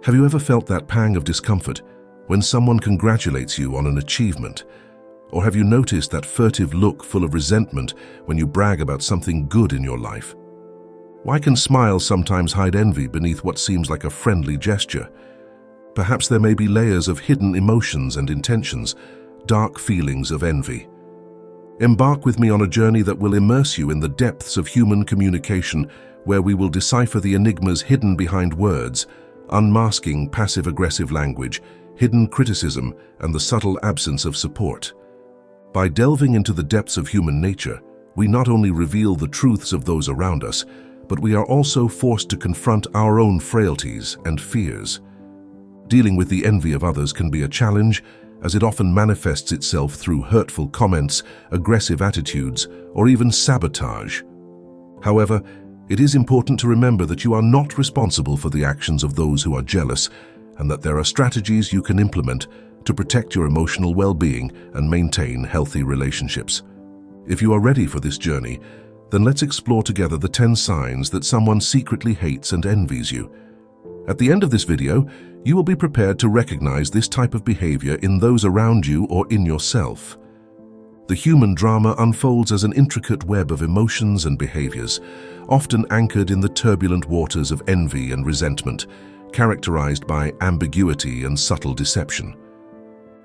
Have you ever felt that pang of discomfort when someone congratulates you on an achievement? Or have you noticed that furtive look full of resentment when you brag about something good in your life? Why can smiles sometimes hide envy beneath what seems like a friendly gesture? Perhaps there may be layers of hidden emotions and intentions, dark feelings of envy. Embark with me on a journey that will immerse you in the depths of human communication, where we will decipher the enigmas hidden behind words, unmasking passive-aggressive language, hidden criticism, and the subtle absence of support. By delving into the depths of human nature, we not only reveal the truths of those around us, but we are also forced to confront our own frailties and fears. Dealing with the envy of others can be a challenge, as it often manifests itself through hurtful comments, aggressive attitudes, or even sabotage. However, it is important to remember that you are not responsible for the actions of those who are jealous, and that there are strategies you can implement to protect your emotional well-being and maintain healthy relationships. If you are ready for this journey, then let's explore together the 10 signs that someone secretly hates and envies you. At the end of this video, you will be prepared to recognize this type of behavior in those around you or in yourself. The human drama unfolds as an intricate web of emotions and behaviors, often anchored in the turbulent waters of envy and resentment, characterized by ambiguity and subtle deception.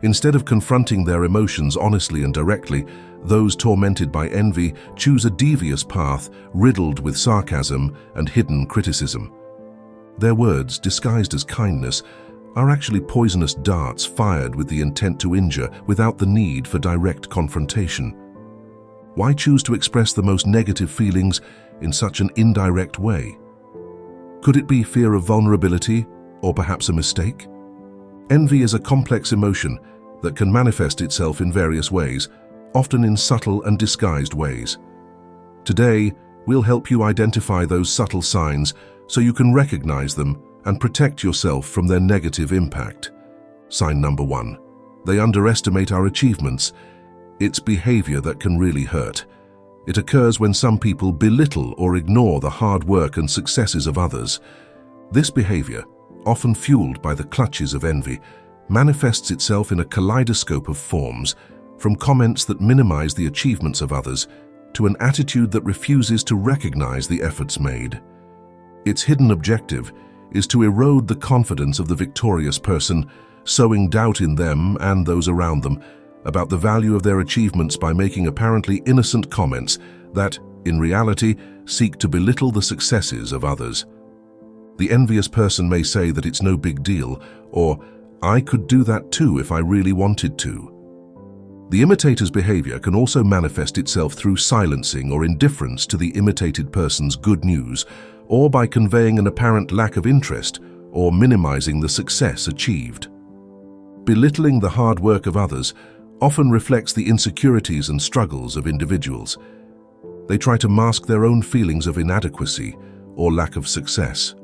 Instead of confronting their emotions honestly and directly, those tormented by envy choose a devious path riddled with sarcasm and hidden criticism. Their words, disguised as kindness, are actually poisonous darts fired with the intent to injure without the need for direct confrontation. Why choose to express the most negative feelings in such an indirect way? Could it be fear of vulnerability, or perhaps a mistake? Envy is a complex emotion that can manifest itself in various ways, often in subtle and disguised ways. Today, we'll help you identify those subtle signs so you can recognize them and protect yourself from their negative impact. Sign number 1. They underestimate our achievements. It's behavior that can really hurt. It occurs when some people belittle or ignore the hard work and successes of others. This behavior, often fueled by the clutches of envy, manifests itself in a kaleidoscope of forms, from comments that minimize the achievements of others to an attitude that refuses to recognize the efforts made. Its hidden objective is to erode the confidence of the victorious person, sowing doubt in them and those around them about the value of their achievements by making apparently innocent comments that, in reality, seek to belittle the successes of others. The envious person may say that it's no big deal, or, "I could do that too if I really wanted to." The imitator's behavior can also manifest itself through silencing or indifference to the imitated person's good news, or by conveying an apparent lack of interest or minimizing the success achieved. Belittling the hard work of others often reflects the insecurities and struggles of individuals. They try to mask their own feelings of inadequacy or lack of success.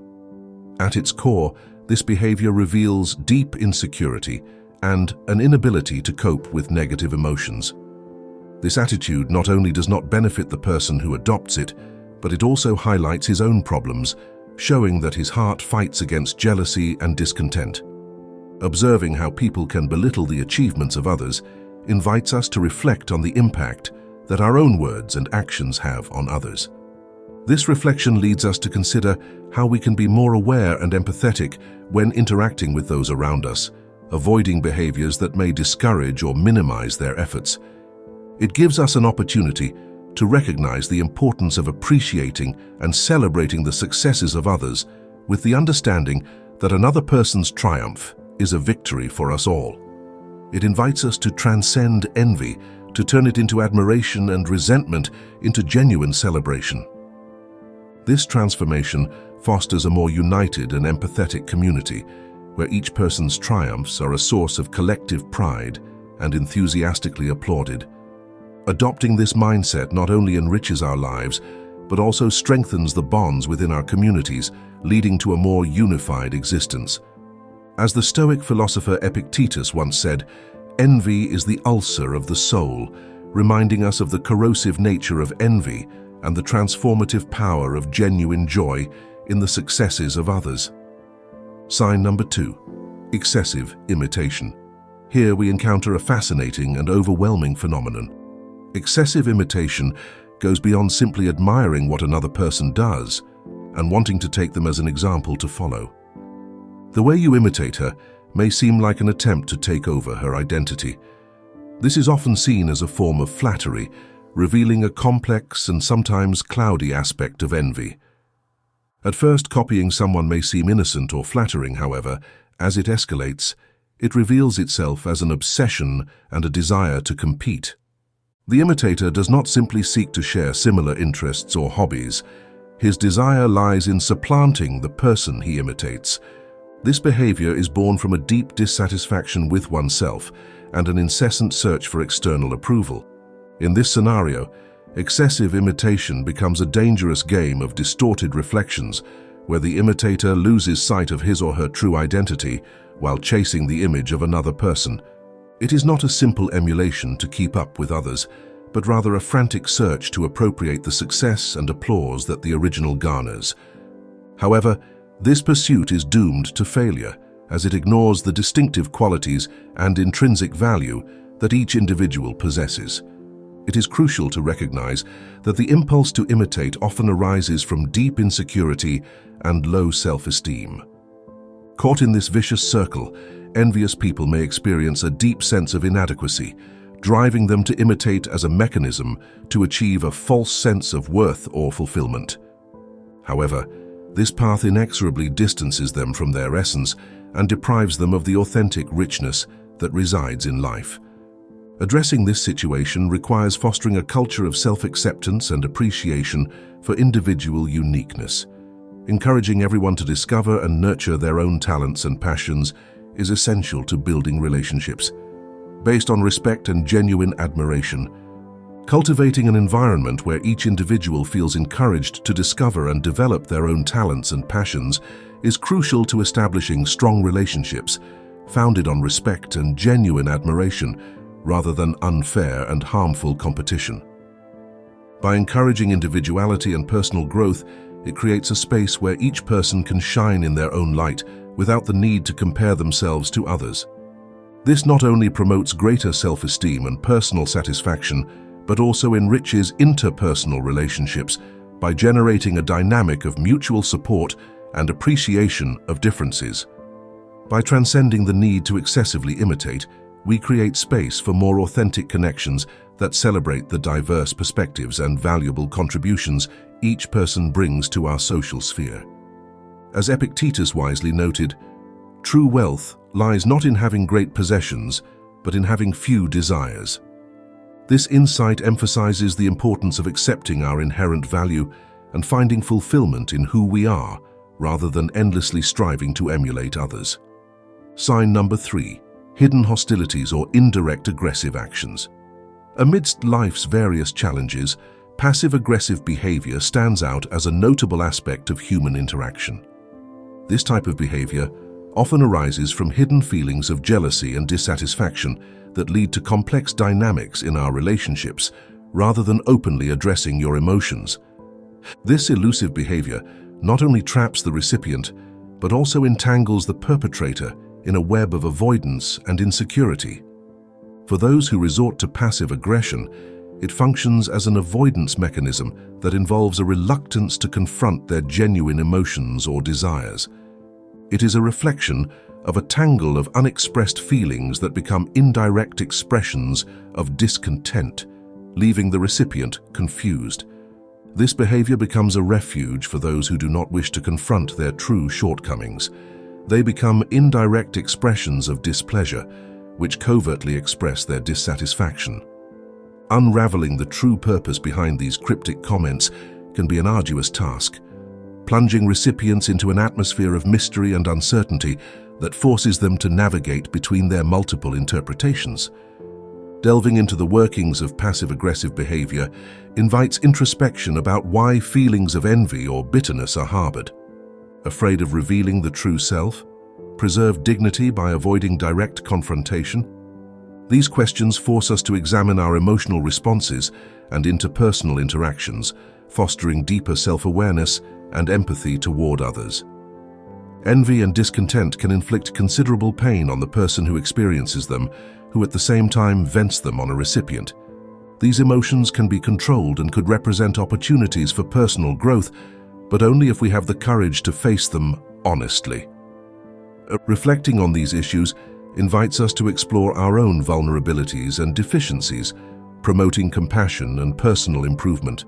At its core, this behavior reveals deep insecurity and an inability to cope with negative emotions. This attitude not only does not benefit the person who adopts it, but it also highlights his own problems, showing that his heart fights against jealousy and discontent. Observing how people can belittle the achievements of others invites us to reflect on the impact that our own words and actions have on others. This reflection leads us to consider how we can be more aware and empathetic when interacting with those around us, avoiding behaviors that may discourage or minimize their efforts. It gives us an opportunity to recognize the importance of appreciating and celebrating the successes of others with the understanding that another person's triumph is a victory for us all. It invites us to transcend envy, to turn it into admiration and resentment into genuine celebration. This transformation fosters a more united and empathetic community, where each person's triumphs are a source of collective pride and enthusiastically applauded. Adopting this mindset not only enriches our lives, but also strengthens the bonds within our communities, leading to a more unified existence. As the Stoic philosopher Epictetus once said, "Envy is the ulcer of the soul," reminding us of the corrosive nature of envy and the transformative power of genuine joy in the successes of others. Sign number 2. Excessive imitation. Here we encounter a fascinating and overwhelming phenomenon. Excessive imitation goes beyond simply admiring what another person does and wanting to take them as an example to follow. The way you imitate her may seem like an attempt to take over her identity. This is often seen as a form of flattery, revealing a complex and sometimes cloudy aspect of envy. At first, copying someone may seem innocent or flattering, however, as it escalates, it reveals itself as an obsession and a desire to compete. The imitator does not simply seek to share similar interests or hobbies. His desire lies in supplanting the person he imitates. This behavior is born from a deep dissatisfaction with oneself and an incessant search for external approval. In this scenario, excessive imitation becomes a dangerous game of distorted reflections, where the imitator loses sight of his or her true identity while chasing the image of another person. It is not a simple emulation to keep up with others, but rather a frantic search to appropriate the success and applause that the original garners. However, this pursuit is doomed to failure, as it ignores the distinctive qualities and intrinsic value that each individual possesses. It is crucial to recognize that the impulse to imitate often arises from deep insecurity and low self-esteem. Caught in this vicious circle, envious people may experience a deep sense of inadequacy, driving them to imitate as a mechanism to achieve a false sense of worth or fulfillment. However, this path inexorably distances them from their essence and deprives them of the authentic richness that resides in life. Addressing this situation requires fostering a culture of self-acceptance and appreciation for individual uniqueness. Encouraging everyone to discover and nurture their own talents and passions is essential to building relationships based on respect and genuine admiration. Cultivating an environment where each individual feels encouraged to discover and develop their own talents and passions is crucial to establishing strong relationships founded on respect and genuine admiration, rather than unfair and harmful competition. By encouraging individuality and personal growth, it creates a space where each person can shine in their own light without the need to compare themselves to others. This not only promotes greater self-esteem and personal satisfaction, but also enriches interpersonal relationships by generating a dynamic of mutual support and appreciation of differences. By transcending the need to excessively imitate, we create space for more authentic connections that celebrate the diverse perspectives and valuable contributions each person brings to our social sphere. As Epictetus wisely noted, true wealth lies not in having great possessions, but in having few desires. This insight emphasizes the importance of accepting our inherent value and finding fulfillment in who we are, rather than endlessly striving to emulate others. Sign number 3. Hidden hostilities or indirect aggressive actions. Amidst life's various challenges, passive-aggressive behavior stands out as a notable aspect of human interaction. This type of behavior often arises from hidden feelings of jealousy and dissatisfaction that lead to complex dynamics in our relationships, rather than openly addressing your emotions. This elusive behavior not only traps the recipient, but also entangles the perpetrator in a web of avoidance and insecurity. For those who resort to passive aggression, it functions as an avoidance mechanism that involves a reluctance to confront their genuine emotions or desires. It is a reflection of a tangle of unexpressed feelings that become indirect expressions of discontent, leaving the recipient confused. This behavior becomes a refuge for those who do not wish to confront their true shortcomings. They become indirect expressions of displeasure, which covertly express their dissatisfaction. Unraveling the true purpose behind these cryptic comments can be an arduous task, plunging recipients into an atmosphere of mystery and uncertainty that forces them to navigate between their multiple interpretations. Delving into the workings of passive-aggressive behavior invites introspection about why feelings of envy or bitterness are harbored. Afraid of revealing the true self? Preserve dignity by avoiding direct confrontation? These questions force us to examine our emotional responses and interpersonal interactions, fostering deeper self-awareness and empathy toward others. Envy and discontent can inflict considerable pain on the person who experiences them, who at the same time vents them on a recipient. These emotions can be controlled and could represent opportunities for personal growth, but only if we have the courage to face them honestly. Reflecting on these issues invites us to explore our own vulnerabilities and deficiencies, promoting compassion and personal improvement.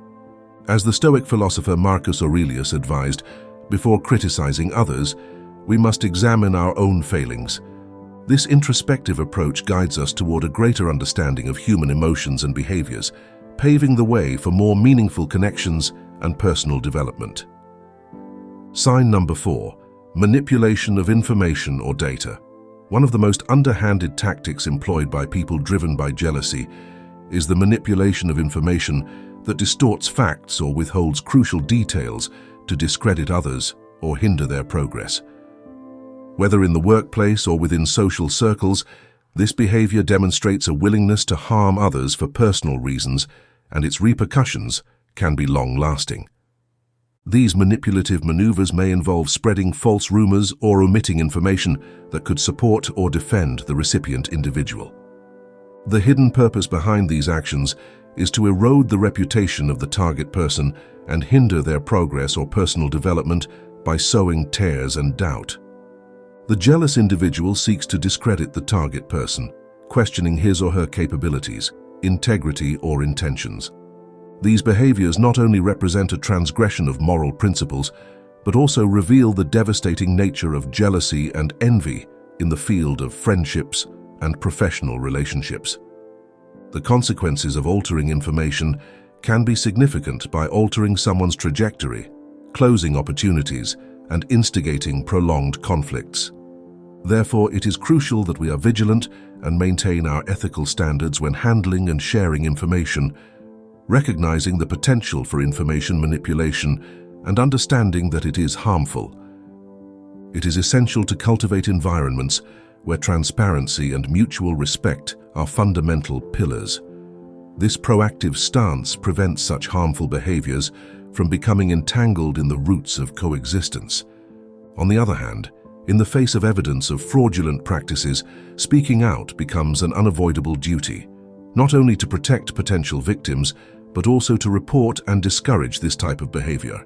As the Stoic philosopher Marcus Aurelius advised, before criticizing others, we must examine our own failings. This introspective approach guides us toward a greater understanding of human emotions and behaviors, paving the way for more meaningful connections and personal development. Sign number 4. Manipulation of information or data. One of the most underhanded tactics employed by people driven by jealousy is the manipulation of information that distorts facts or withholds crucial details to discredit others or hinder their progress. Whether in the workplace or within social circles, this behavior demonstrates a willingness to harm others for personal reasons, and its repercussions can be long-lasting. These manipulative maneuvers may involve spreading false rumors or omitting information that could support or defend the recipient individual. The hidden purpose behind these actions is to erode the reputation of the target person and hinder their progress or personal development by sowing tares and doubt. The jealous individual seeks to discredit the target person, questioning his or her capabilities, integrity, or intentions. These behaviors not only represent a transgression of moral principles, but also reveal the devastating nature of jealousy and envy in the field of friendships and professional relationships. The consequences of altering information can be significant by altering someone's trajectory, closing opportunities, and instigating prolonged conflicts. Therefore, it is crucial that we are vigilant and maintain our ethical standards when handling and sharing information, recognizing the potential for information manipulation and understanding that it is harmful. It is essential to cultivate environments where transparency and mutual respect are fundamental pillars. This proactive stance prevents such harmful behaviors from becoming entangled in the roots of coexistence. On the other hand, in the face of evidence of fraudulent practices, speaking out becomes an unavoidable duty, not only to protect potential victims, but also to report and discourage this type of behavior.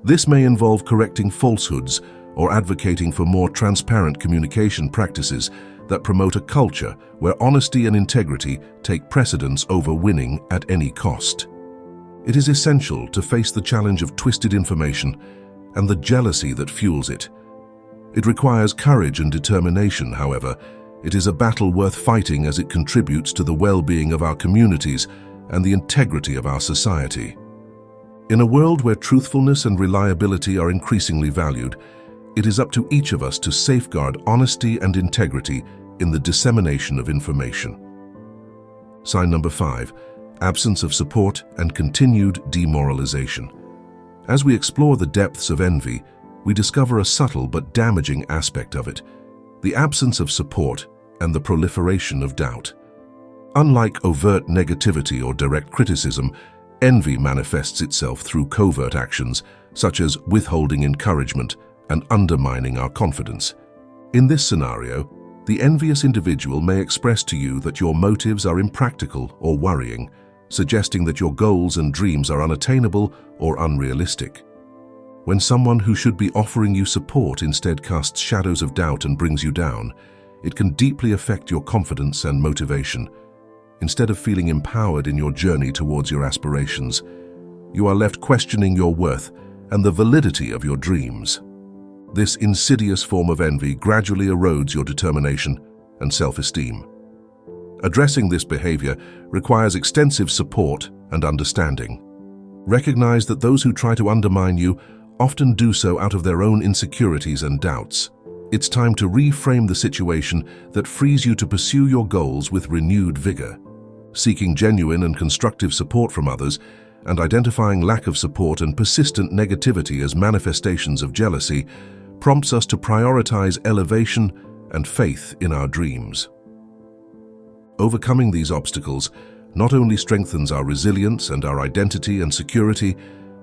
This may involve correcting falsehoods or advocating for more transparent communication practices that promote a culture where honesty and integrity take precedence over winning at any cost. It is essential to face the challenge of twisted information and the jealousy that fuels it. It requires courage and determination, however. It is a battle worth fighting as it contributes to the well-being of our communities and the integrity of our society. In a world where truthfulness and reliability are increasingly valued, it is up to each of us to safeguard honesty and integrity in the dissemination of information. Sign number 5. Absence of support and continued demoralization. As we explore the depths of envy, we discover a subtle but damaging aspect of it: the absence of support and the proliferation of doubt. Unlike overt negativity or direct criticism, envy manifests itself through covert actions, such as withholding encouragement and undermining our confidence. In this scenario, the envious individual may express to you that your motives are impractical or worrying, suggesting that your goals and dreams are unattainable or unrealistic. When someone who should be offering you support instead casts shadows of doubt and brings you down, it can deeply affect your confidence and motivation. Instead of feeling empowered in your journey towards your aspirations, you are left questioning your worth and the validity of your dreams. This insidious form of envy gradually erodes your determination and self-esteem. Addressing this behavior requires extensive support and understanding. Recognize that those who try to undermine you often do so out of their own insecurities and doubts. It's time to reframe the situation that frees you to pursue your goals with renewed vigor. Seeking genuine and constructive support from others and identifying lack of support and persistent negativity as manifestations of jealousy prompts us to prioritize elevation and faith in our dreams. Overcoming these obstacles not only strengthens our resilience and our identity and security,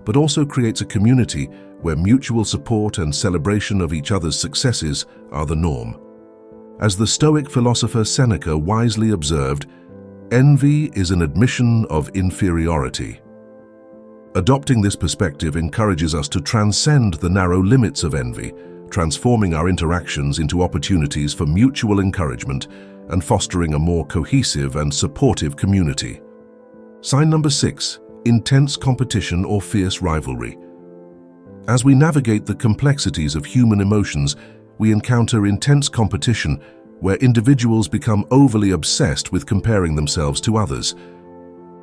but also creates a community where mutual support and celebration of each other's successes are the norm. As the Stoic philosopher Seneca wisely observed, envy is an admission of inferiority. Adopting this perspective encourages us to transcend the narrow limits of envy, transforming our interactions into opportunities for mutual encouragement and fostering a more cohesive and supportive community. Sign number 6, intense competition or fierce rivalry. As we navigate the complexities of human emotions, we encounter intense competition where individuals become overly obsessed with comparing themselves to others.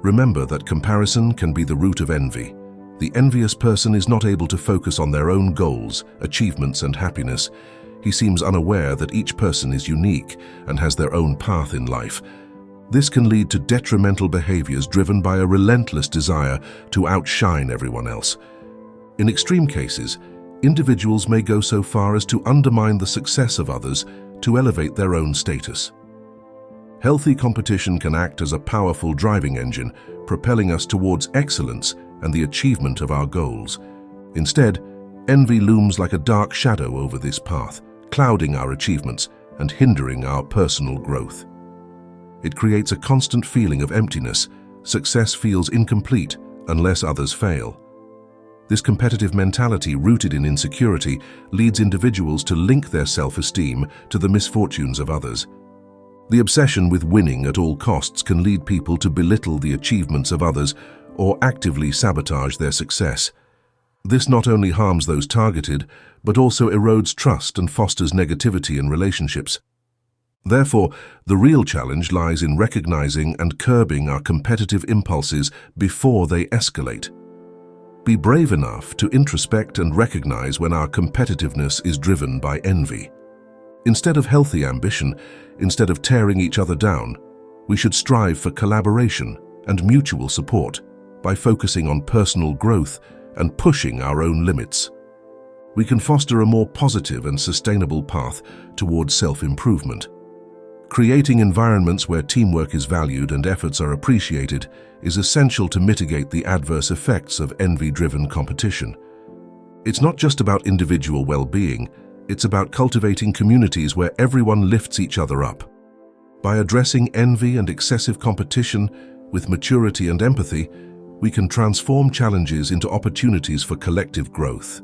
Remember that comparison can be the root of envy. The envious person is not able to focus on their own goals, achievements, and happiness. He seems unaware that each person is unique and has their own path in life. This can lead to detrimental behaviors driven by a relentless desire to outshine everyone else. In extreme cases, individuals may go so far as to undermine the success of others to elevate their own status. Healthy competition can act as a powerful driving engine, propelling us towards excellence and the achievement of our goals. Instead, envy looms like a dark shadow over this path, clouding our achievements and hindering our personal growth. It creates a constant feeling of emptiness. Success feels incomplete unless others fail. This competitive mentality, rooted in insecurity, leads individuals to link their self-esteem to the misfortunes of others. The obsession with winning at all costs can lead people to belittle the achievements of others or actively sabotage their success. This not only harms those targeted, but also erodes trust and fosters negativity in relationships. Therefore, the real challenge lies in recognizing and curbing our competitive impulses before they escalate. Be brave enough to introspect and recognize when our competitiveness is driven by envy. Instead of healthy ambition, instead of tearing each other down, we should strive for collaboration and mutual support by focusing on personal growth and pushing our own limits. We can foster a more positive and sustainable path towards self-improvement. Creating environments where teamwork is valued and efforts are appreciated is essential to mitigate the adverse effects of envy-driven competition. It's not just about individual well-being, it's about cultivating communities where everyone lifts each other up. By addressing envy and excessive competition with maturity and empathy, we can transform challenges into opportunities for collective growth.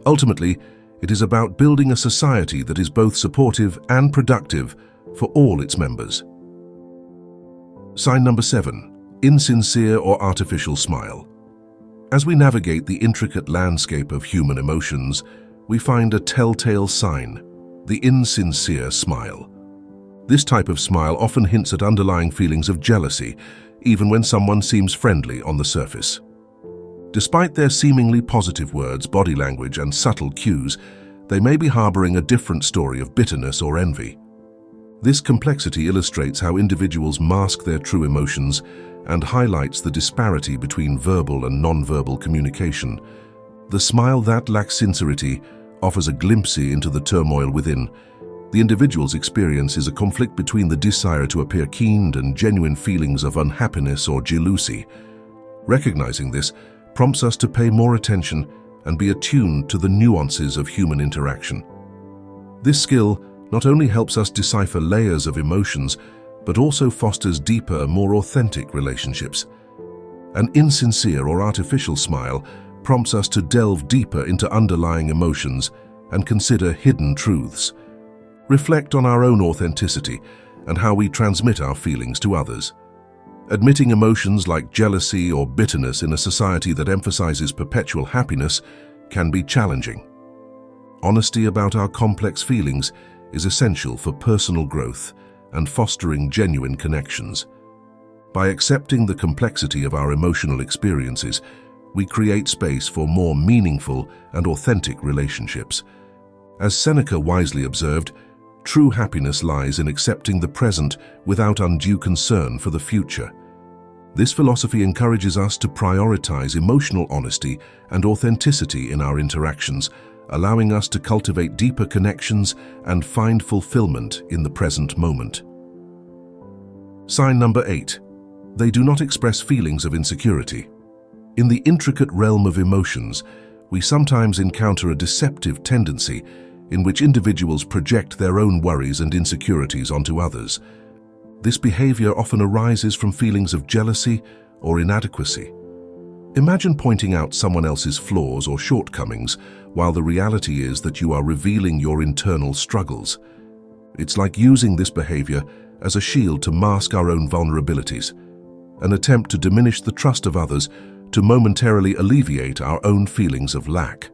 Ultimately, it is about building a society that is both supportive and productive for all its members. Sign number 7, insincere or artificial smile. As we navigate the intricate landscape of human emotions, we find a telltale sign, the insincere smile. This type of smile often hints at underlying feelings of jealousy, even when someone seems friendly on the surface. Despite their seemingly positive words, body language, and subtle cues, they may be harboring a different story of bitterness or envy. This complexity illustrates how individuals mask their true emotions and highlights the disparity between verbal and non-verbal communication. The smile that lacks sincerity offers a glimpse into the turmoil within. The individual's experience is a conflict between the desire to appear keen and genuine feelings of unhappiness or jealousy. Recognizing this prompts us to pay more attention and be attuned to the nuances of human interaction. This skill not only helps us decipher layers of emotions, but also fosters deeper, more authentic relationships. An insincere or artificial smile prompts us to delve deeper into underlying emotions and consider hidden truths. Reflect on our own authenticity and how we transmit our feelings to others. Admitting emotions like jealousy or bitterness in a society that emphasizes perpetual happiness can be challenging. Honesty about our complex feelings is essential for personal growth and fostering genuine connections. By accepting the complexity of our emotional experiences, we create space for more meaningful and authentic relationships. As Seneca wisely observed, true happiness lies in accepting the present without undue concern for the future. This philosophy encourages us to prioritize emotional honesty and authenticity in our interactions, allowing us to cultivate deeper connections and find fulfillment in the present moment. Sign number 8. They do not express feelings of insecurity. In the intricate realm of emotions, we sometimes encounter a deceptive tendency in which individuals project their own worries and insecurities onto others. This behavior often arises from feelings of jealousy or inadequacy. Imagine pointing out someone else's flaws or shortcomings while the reality is that you are revealing your internal struggles. It's like using this behavior as a shield to mask our own vulnerabilities, an attempt to diminish the trust of others to momentarily alleviate our own feelings of lack.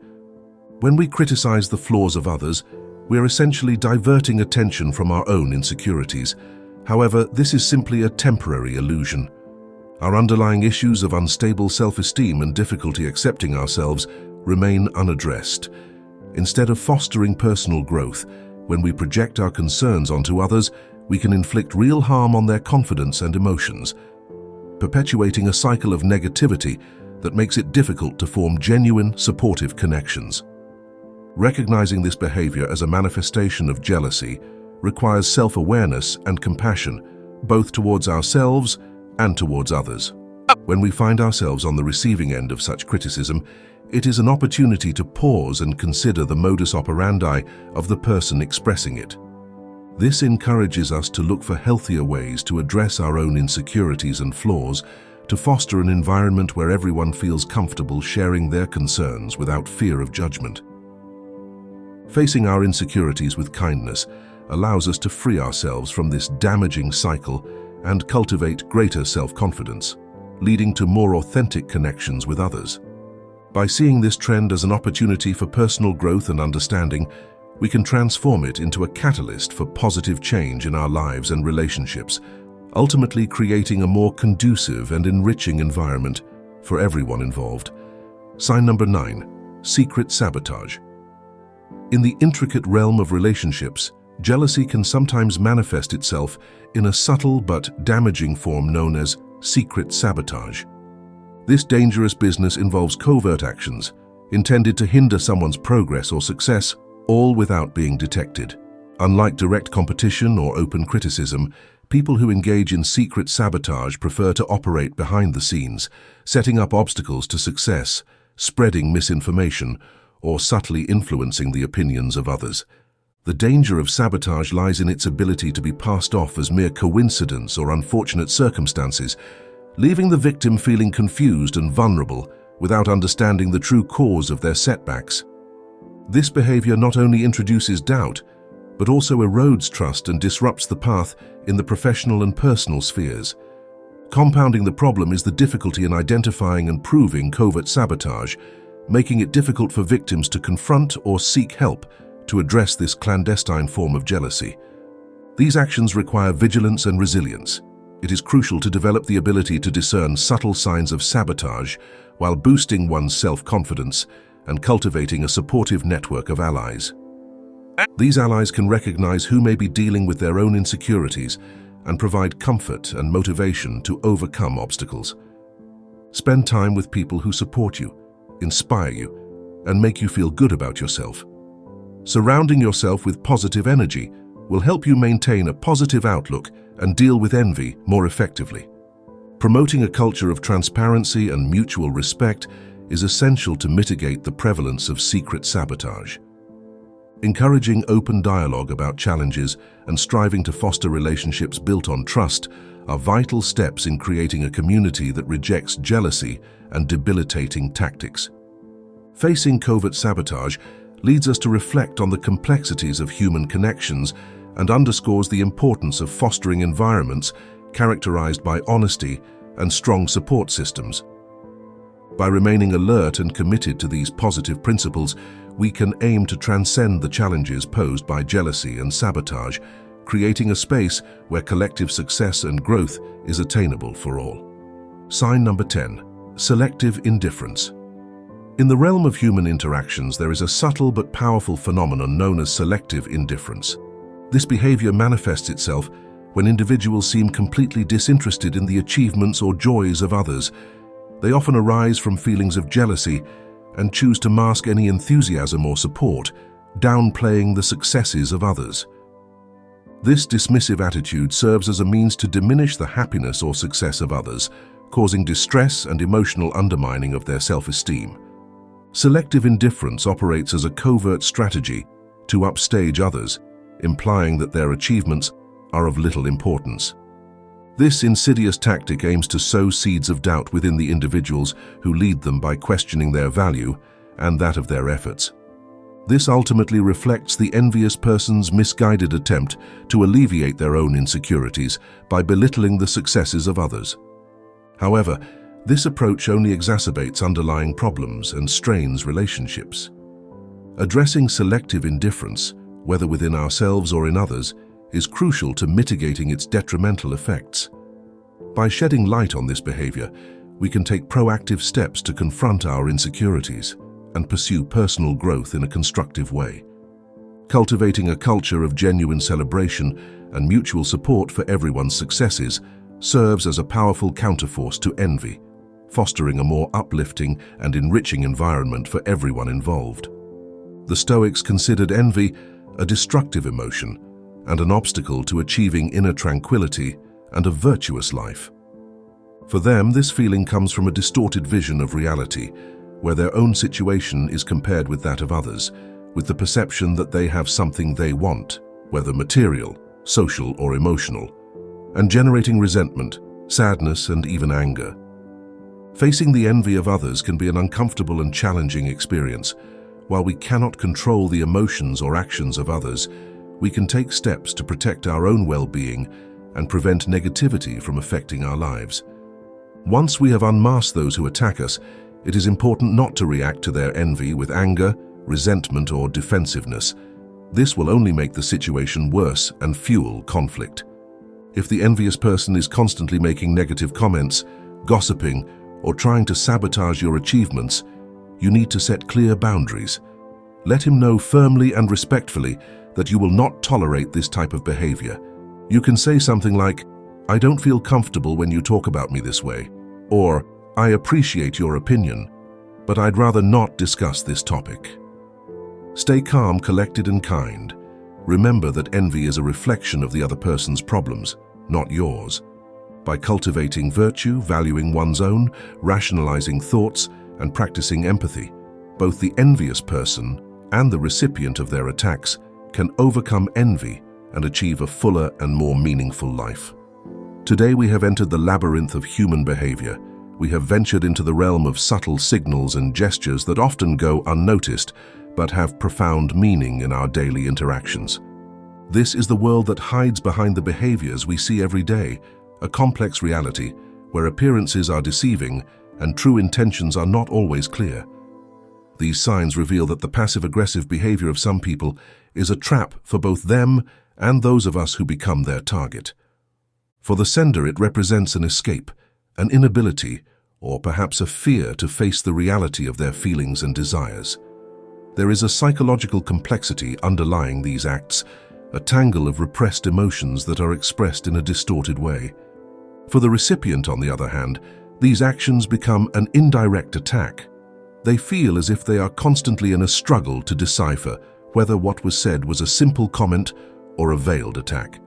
When we criticize the flaws of others, we're essentially diverting attention from our own insecurities. However, this is simply a temporary illusion. Our underlying issues of unstable self-esteem and difficulty accepting ourselves remain unaddressed. Instead of fostering personal growth, when we project our concerns onto others, we can inflict real harm on their confidence and emotions, perpetuating a cycle of negativity that makes it difficult to form genuine, supportive connections. Recognizing this behavior as a manifestation of jealousy requires self-awareness and compassion, both towards ourselves and towards others. When we find ourselves on the receiving end of such criticism, it is an opportunity to pause and consider the modus operandi of the person expressing it. This encourages us to look for healthier ways to address our own insecurities and flaws, to foster an environment where everyone feels comfortable sharing their concerns without fear of judgment. Facing our insecurities with kindness allows us to free ourselves from this damaging cycle and cultivate greater self-confidence, leading to more authentic connections with others. By seeing this trend as an opportunity for personal growth and understanding, we can transform it into a catalyst for positive change in our lives and relationships, ultimately creating a more conducive and enriching environment for everyone involved. Sign number 9, secret sabotage. In the intricate realm of relationships, jealousy can sometimes manifest itself in a subtle but damaging form known as secret sabotage. This dangerous business involves covert actions intended to hinder someone's progress or success, all without being detected. Unlike direct competition or open criticism, people who engage in secret sabotage prefer to operate behind the scenes, setting up obstacles to success, spreading misinformation, or subtly influencing the opinions of others. The danger of sabotage lies in its ability to be passed off as mere coincidence or unfortunate circumstances, leaving the victim feeling confused and vulnerable without understanding the true cause of their setbacks. This behavior not only introduces doubt, but also erodes trust and disrupts the path in the professional and personal spheres. Compounding the problem is the difficulty in identifying and proving covert sabotage, making it difficult for victims to confront or seek help to address this clandestine form of jealousy. These actions require vigilance and resilience. It is crucial to develop the ability to discern subtle signs of sabotage while boosting one's self-confidence and cultivating a supportive network of allies. These allies can recognize who may be dealing with their own insecurities and provide comfort and motivation to overcome obstacles. Spend time with people who support you, inspire you, and make you feel good about yourself. Surrounding yourself with positive energy will help you maintain a positive outlook and deal with envy more effectively. Promoting a culture of transparency and mutual respect is essential to mitigate the prevalence of secret sabotage. Encouraging open dialogue about challenges and striving to foster relationships built on trust are vital steps in creating a community that rejects jealousy and debilitating tactics. Facing covert sabotage leads us to reflect on the complexities of human connections and underscores the importance of fostering environments characterized by honesty and strong support systems. By remaining alert and committed to these positive principles, we can aim to transcend the challenges posed by jealousy and sabotage, creating a space where collective success and growth is attainable for all. Sign number 10, selective indifference. In the realm of human interactions, there is a subtle but powerful phenomenon known as selective indifference. This behavior manifests itself when individuals seem completely disinterested in the achievements or joys of others. They often arise from feelings of jealousy and choose to mask any enthusiasm or support, downplaying the successes of others. This dismissive attitude serves as a means to diminish the happiness or success of others, causing distress and emotional undermining of their self-esteem. Selective indifference operates as a covert strategy to upstage others, implying that their achievements are of little importance. This insidious tactic aims to sow seeds of doubt within the individuals who lead them by questioning their value and that of their efforts. This ultimately reflects the envious person's misguided attempt to alleviate their own insecurities by belittling the successes of others. However, this approach only exacerbates underlying problems and strains relationships. Addressing selective indifference, whether within ourselves or in others, is crucial to mitigating its detrimental effects. By shedding light on this behavior, we can take proactive steps to confront our insecurities and pursue personal growth in a constructive way. Cultivating a culture of genuine celebration and mutual support for everyone's successes serves as a powerful counterforce to envy, fostering a more uplifting and enriching environment for everyone involved. The Stoics considered envy a destructive emotion and an obstacle to achieving inner tranquility and a virtuous life. For them, this feeling comes from a distorted vision of reality, where their own situation is compared with that of others, with the perception that they have something they want, whether material, social, or emotional, and generating resentment, sadness, and even anger. Facing the envy of others can be an uncomfortable and challenging experience. While we cannot control the emotions or actions of others, we can take steps to protect our own well-being and prevent negativity from affecting our lives. Once we have unmasked those who attack us, it is important not to react to their envy with anger, resentment, or defensiveness. This will only make the situation worse and fuel conflict. If the envious person is constantly making negative comments, gossiping, or trying to sabotage your achievements, you need to set clear boundaries. Let him know firmly and respectfully that you will not tolerate this type of behavior. You can say something like, "I don't feel comfortable when you talk about me this way," or "I appreciate your opinion, but I'd rather not discuss this topic." Stay calm, collected, and kind. Remember that envy is a reflection of the other person's problems, not yours. By cultivating virtue, valuing one's own, rationalizing thoughts, and practicing empathy, both the envious person and the recipient of their attacks can overcome envy and achieve a fuller and more meaningful life. Today we have entered the labyrinth of human behavior. We have ventured into the realm of subtle signals and gestures that often go unnoticed, but have profound meaning in our daily interactions. This is the world that hides behind the behaviors we see every day, a complex reality where appearances are deceiving and true intentions are not always clear. These signs reveal that the passive-aggressive behavior of some people is a trap for both them and those of us who become their target. For the sender, it represents an escape, an inability, or perhaps a fear to face the reality of their feelings and desires. There is a psychological complexity underlying these acts, a tangle of repressed emotions that are expressed in a distorted way. For the recipient, on the other hand, these actions become an indirect attack. They feel as if they are constantly in a struggle to decipher whether what was said was a simple comment or a veiled attack.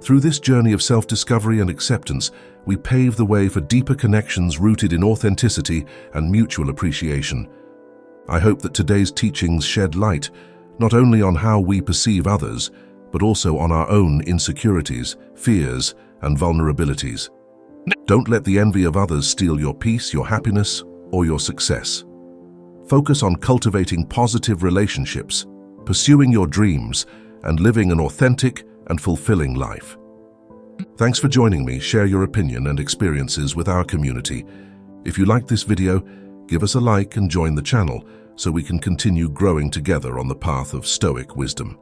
Through this journey of self-discovery and acceptance, we pave the way for deeper connections rooted in authenticity and mutual appreciation. I hope that today's teachings shed light not only on how we perceive others, but also on our own insecurities, fears, and vulnerabilities. Don't let the envy of others steal your peace, your happiness, or your success. Focus on cultivating positive relationships, pursuing your dreams, and living an authentic and fulfilling life. Thanks for joining me. Share your opinion and experiences with our community. If you liked this video, give us a like and join the channel so we can continue growing together on the path of Stoic wisdom.